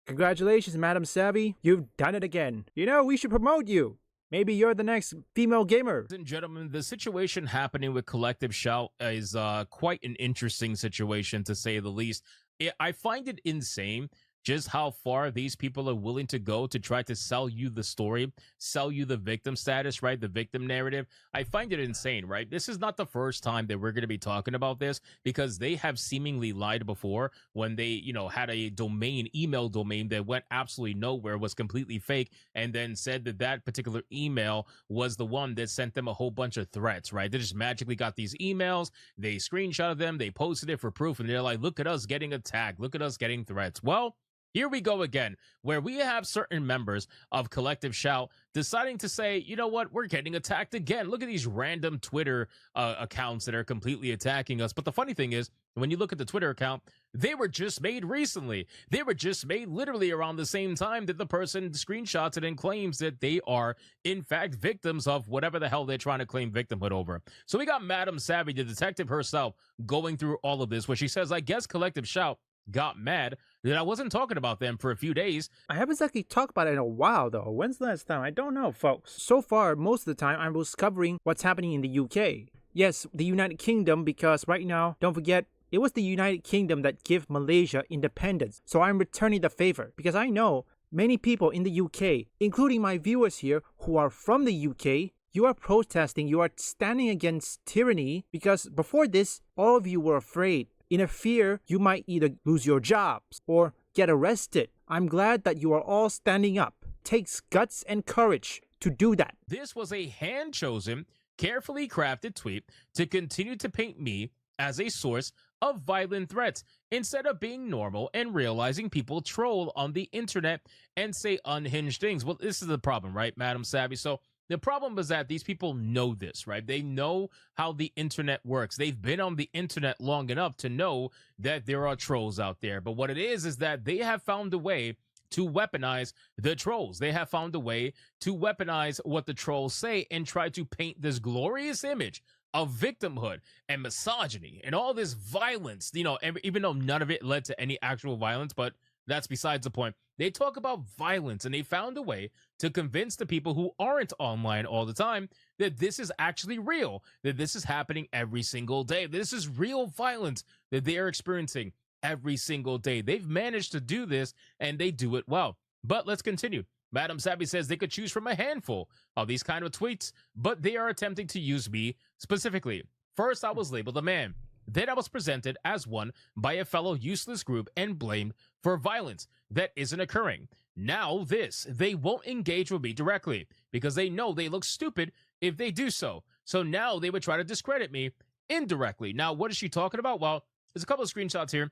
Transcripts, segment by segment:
Congratulations, Madam Savvy. You've done it again. You know, we should promote you. Maybe you're the next female gamer. Ladies and gentlemen, the situation happening with Collective Shout is quite an interesting situation, to say the least. I find it insane just how far these people are willing to go to try to sell you the story, sell you the victim status, right? The victim narrative. I find it insane, right? This is not the first time that we're going to be talking about this, because they have seemingly lied before when they, had a email domain that went absolutely nowhere, was completely fake, and then said that that particular email was the one that sent them a whole bunch of threats, right? They just magically got these emails, they screenshotted them, they posted it for proof, and they're like, look at us getting attacked, look at us getting threats. Well, here we go again, where we have certain members of Collective Shout deciding to say, you know what, we're getting attacked again. Look at these random Twitter accounts that are completely attacking us. But the funny thing is, when you look at the Twitter account, they were just made recently. They were just made literally around the same time that the person screenshots it and claims that they are, in fact, victims of whatever the hell they're trying to claim victimhood over. So we got Madam Savvy, the detective herself, going through all of this, where she says, I guess Collective Shout got mad that I wasn't talking about them for a few days. I haven't exactly talked about it in a while though. When's the last time? I don't know, folks. So far, most of the time, I was covering what's happening in the UK. Yes, the United Kingdom, because right now, don't forget, it was the United Kingdom that gave Malaysia independence. So I'm returning the favor, because I know many people in the UK, including my viewers here who are from the UK, you are protesting, you are standing against tyranny, because before this, all of you were afraid. In a fear, you might either lose your jobs or get arrested. I'm glad that you are all standing up. Takes guts and courage to do that. This was a hand-chosen, carefully crafted tweet to continue to paint me as a source of violent threats, instead of being normal and realizing people troll on the internet and say unhinged things. Well, this is the problem, right, Madam Savvy? So the problem is that these people know this, right? They know how the internet works. They've been on the internet long enough to know that there are trolls out there. But what it is that they have found a way to weaponize the trolls. They have found a way to weaponize what the trolls say and try to paint this glorious image of victimhood and misogyny and all this violence, even though none of it led to any actual violence, but that's besides the point. They talk about violence, and they found a way to convince the people who aren't online all the time that this is actually real, that this is happening every single day. This is real violence that they are experiencing every single day. They've managed to do this, and they do it well. But let's continue. Madam Savvy says they could choose from a handful of these kind of tweets, but they are attempting to use me specifically. First, I was labeled a man. Then I was presented as one by a fellow useless group and blamed for violence that isn't occurring. Now this, they won't engage with me directly because they know they look stupid if they do so. So now they would try to discredit me indirectly. Now, what is she talking about? Well, there's a couple of screenshots here.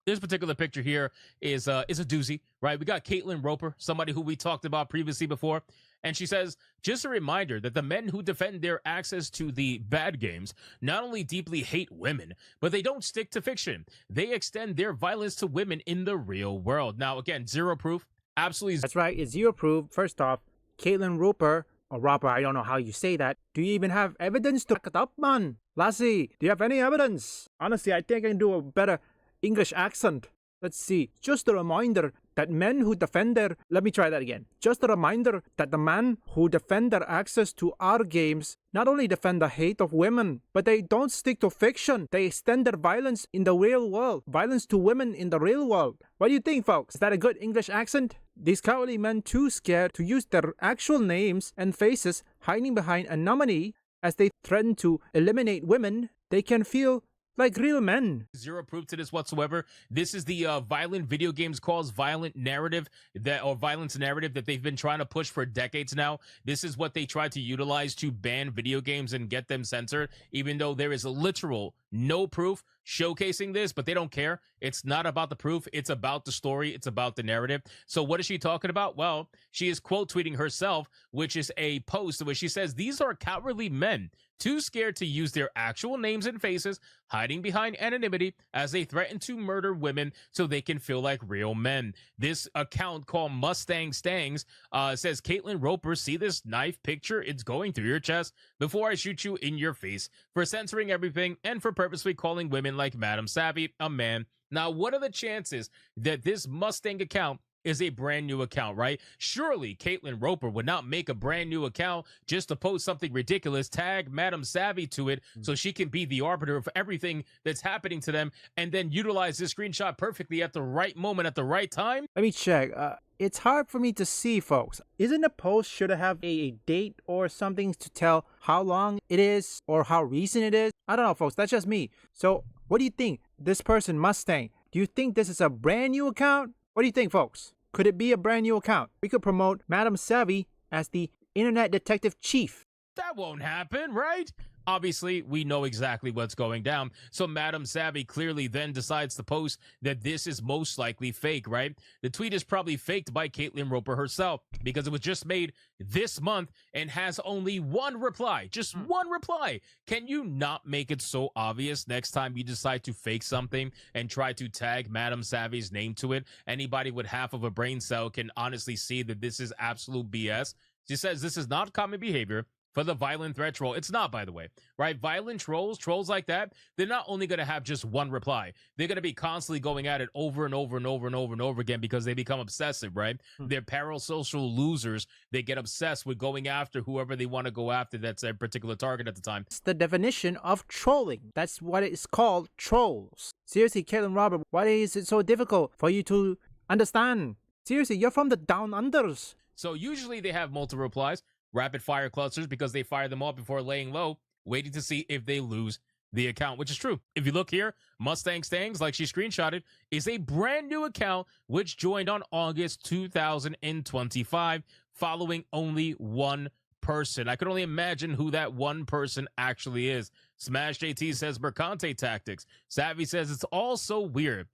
This particular picture here is a doozy, right? We got Caitlin Roper, somebody who we talked about previously before. And she says, just a reminder that the men who defend their access to the bad games not only deeply hate women, but they don't stick to fiction. They extend their violence to women in the real world. Now, again, zero proof. Absolutely. That's right, it's zero proof. First off, Caitlin Roper, or Roper, I don't know how you say that. Do you even have evidence to back it up, man? Lassie, do you have any evidence? Honestly, I think I can do a better English accent. Let's see. Just a reminder that men who defend their... Let me try that again. Just a reminder that the men who defend their access to our games not only defend the hate of women, but they don't stick to fiction. They extend their violence in the real world. Violence to women in the real world. What do you think, folks? Is that a good English accent? These cowardly men too scared to use their actual names and faces, hiding behind anonymity as they threaten to eliminate women, they can feel like real men. Zero proof to this whatsoever. This is the violent video games calls violence narrative that they've been trying to push for decades now. This is what they tried to utilize to ban video games and get them censored, even though there is literal no proof showcasing this, but they don't care. It's not about the proof. It's about the story. It's about the narrative. So what is she talking about? Well, she is quote tweeting herself, which is a post where she says, these are cowardly men too scared to use their actual names and faces, hiding behind anonymity as they threaten to murder women so they can feel like real men. This account called Mustang Stangs says, Caitlin Roper, see this knife picture? It's going through your chest before I shoot you in your face for censoring everything and for purposely calling women like Madam Savvy a man. Now, what are the chances that this Mustang account is a brand new account, right? Surely Caitlin Roper would not make a brand new account just to post something ridiculous, tag Madam Savvy to it so she can be the arbiter of everything that's happening to them, and then utilize this screenshot perfectly at the right moment, at the right time. Let me check. It's hard for me to see, folks. Isn't a post should have a date or something to tell how long it is or how recent it is? I don't know, folks. That's just me. So, what do you think? This person, Mustang, do you think this is a brand new account? What do you think, folks? Could it be a brand new account? We could promote Madam Savvy as the Internet Detective Chief. That won't happen, right? Obviously, we know exactly what's going down. So Madam Savvy clearly then decides to post that this is most likely fake, right? The tweet is probably faked by Caitlin Roper herself because it was just made this month and has only one reply. Just one reply. Can you not make it so obvious next time you decide to fake something and try to tag Madam Savvy's name to it? Anybody with half of a brain cell can honestly see that this is absolute BS. She says this is not common behavior for the violent threat troll. It's not, by the way, right? Violent trolls like that, they're not only going to have just one reply. They're going to be constantly going at it over and over and over and over and over again because they become obsessive, right? They're parasocial losers. They get obsessed with going after whoever they want to go after. That's their particular target at the time. It's the definition of trolling. That's what it's called, trolls. Seriously, Caitlin Robert, why is it so difficult for you to understand? Seriously, you're from the down unders. So usually they have multiple replies. Rapid fire clusters because they fire them all before laying low, waiting to see if they lose the account, which is true. If you look here, Mustang Stangs, like she screenshotted, is a brand new account which joined on August 2025, following only one person. I could only imagine who that one person actually is. Smash JT says Mercante tactics. Savvy says it's all so weird.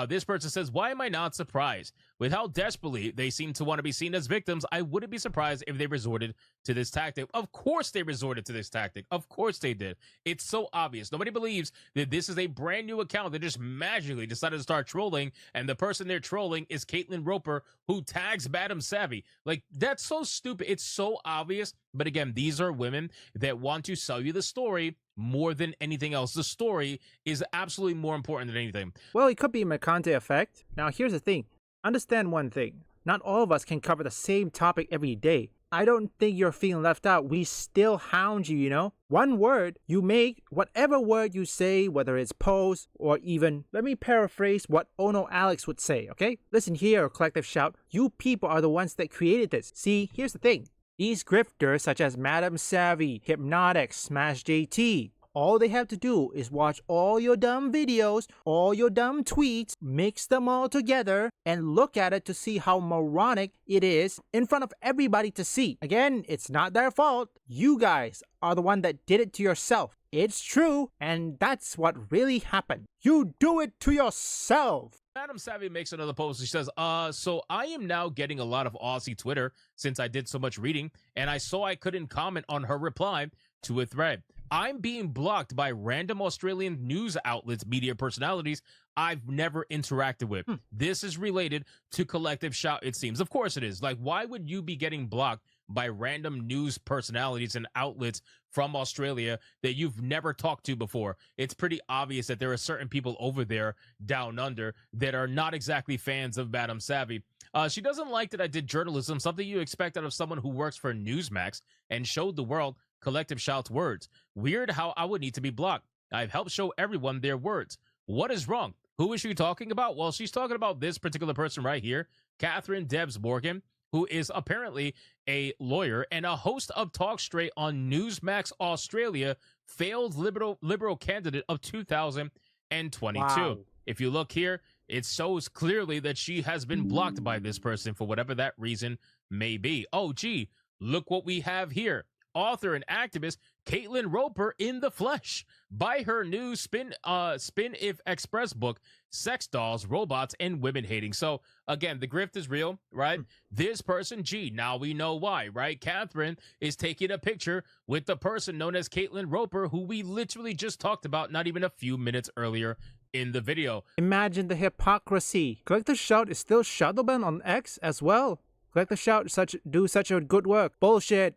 This person says, why am I not surprised? With how desperately they seem to want to be seen as victims, I wouldn't be surprised if they resorted to this tactic. Of course they resorted to this tactic. Of course they did. It's so obvious. Nobody believes that this is a brand new account that just magically decided to start trolling, and the person they're trolling is Caitlin Roper, who tags Madam Savvy. Like, that's so stupid. It's so obvious. But again, these are women that want to sell you the story more than anything else. The story is absolutely more important than anything. Well, it could be a Mercante effect. Now, here's the thing. Understand one thing. Not all of us can cover the same topic every day. I don't think you're feeling left out. We still hound you, you know? One word you make, whatever word you say, whether it's post or even, let me paraphrase what Ono Alex would say, okay? Listen here, Collective Shout. You people are the ones that created this. See, here's the thing. These grifters such as Madam Savvy, Hypnotic, Smash JT, all they have to do is watch all your dumb videos, all your dumb tweets, mix them all together, and look at it to see how moronic it is in front of everybody to see. Again, it's not their fault. You guys are the one that did it to yourself. It's true, and that's what really happened. You do it to yourself. Madam Savvy makes another post. She says, so I am now getting a lot of Aussie Twitter since I did so much reading, and I saw I couldn't comment on her reply to a thread. I'm being blocked by random Australian news outlets, media personalities I've never interacted with. This is related to Collective Shout, it seems. Of course it is. Like, why would you be getting blocked by random news personalities and outlets from Australia that you've never talked to before? It's pretty obvious that there are certain people over there down under that are not exactly fans of Madam Savvy. She doesn't like that I did journalism, something you expect out of someone who works for Newsmax, and showed the world Collective Shout's words. Weird how I would need to be blocked. I've helped show everyone their words. What is wrong? Who is she talking about? Well, she's talking about this particular person right here, Catherine Debs Morgan, who is apparently a lawyer and a host of Talk Straight on Newsmax Australia, failed liberal candidate of 2022. Wow. If you look here, it shows clearly that she has been blocked by this person for whatever that reason may be. Oh, gee, look what we have here. Author and activist Caitlin Roper in the flesh. Buy her new Spin If Express book, Sex Dolls, Robots, and Women Hating. So, again, the grift is real, right? This person, gee, now we know why, right? Catherine is taking a picture with the person known as Caitlin Roper, who we literally just talked about not even a few minutes earlier in the video. Imagine the hypocrisy. Collective Shout is still shadowbanned on X as well. Collective Shout do such a good work. Bullshit.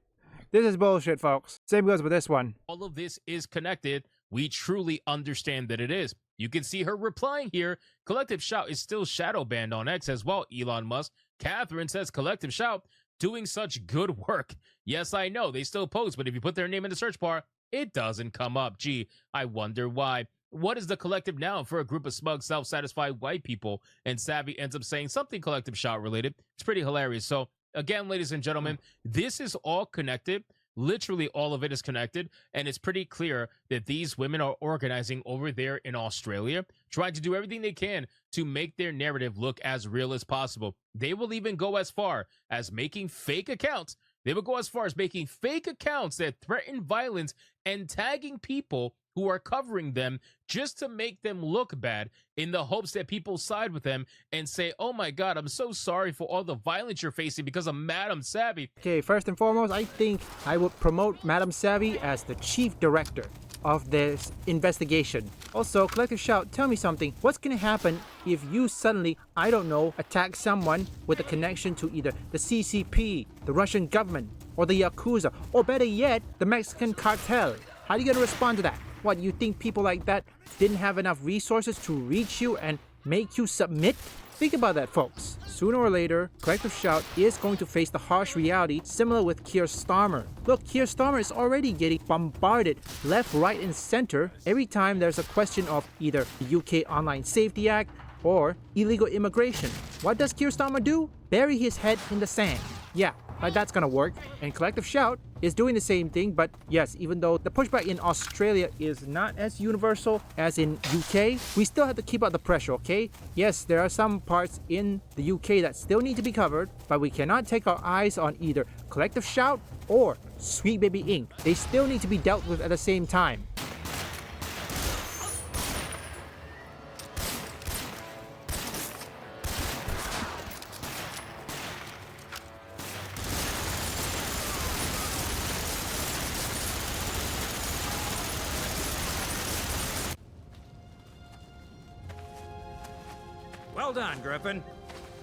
This is bullshit, folks. Same goes with this one. All of this is connected. We truly understand that it is. You can see her replying here. Collective Shout is still shadow banned on X as well, Elon Musk. Catherine says Collective Shout doing such good work. Yes, I know they still post, but if you put their name in the search bar, it doesn't come up. Gee, I wonder why. What is the collective now for a group of smug, self-satisfied white people? And Savvy ends up saying something Collective Shout related. It's pretty hilarious. So again, ladies and gentlemen, this is all connected. Literally all of it is connected, and it's pretty clear that these women are organizing over there in Australia, trying to do everything they can to make their narrative look as real as possible. They will even go as far as making fake accounts. They will go as far as making fake accounts that threaten violence and tagging people who are covering them just to make them look bad, in the hopes that people side with them and say, oh my God, I'm so sorry for all the violence you're facing because of Madam Savvy. Okay, first and foremost, I think I would promote Madam Savvy as the chief director of this investigation. Also, Collective Shout, tell me something. What's gonna happen if you suddenly, I don't know, attack someone with a connection to either the CCP, the Russian government, or the Yakuza, or better yet, the Mexican cartel? How are you gonna respond to that? What, you think people like that didn't have enough resources to reach you and make you submit? Think about that, folks. Sooner or later, Collective Shout is going to face the harsh reality similar with Keir Starmer. Look, Keir Starmer is already getting bombarded left, right, and center every time there's a question of either the UK Online Safety Act or illegal immigration. What does Keir Starmer do? Bury his head in the sand. Yeah, like that's gonna work. And Collective Shout is doing the same thing, but yes, even though the pushback in Australia is not as universal as in UK, we still have to keep up the pressure, okay? Yes, there are some parts in the UK that still need to be covered, but we cannot take our eyes on either Collective Shout or Sweet Baby Inc. They still need to be dealt with at the same time. Well done, Griffin.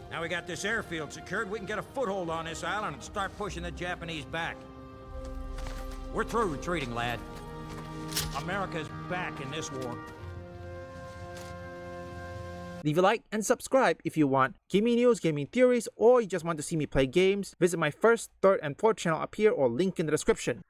Now we got this airfield secured, we can get a foothold on this island and start pushing the Japanese back. We're through retreating, lad. America's back in this war. Leave a like and subscribe if you want gaming news, gaming theories, or you just want to see me play games. Visit my first, third, and fourth channel up here or link in the description.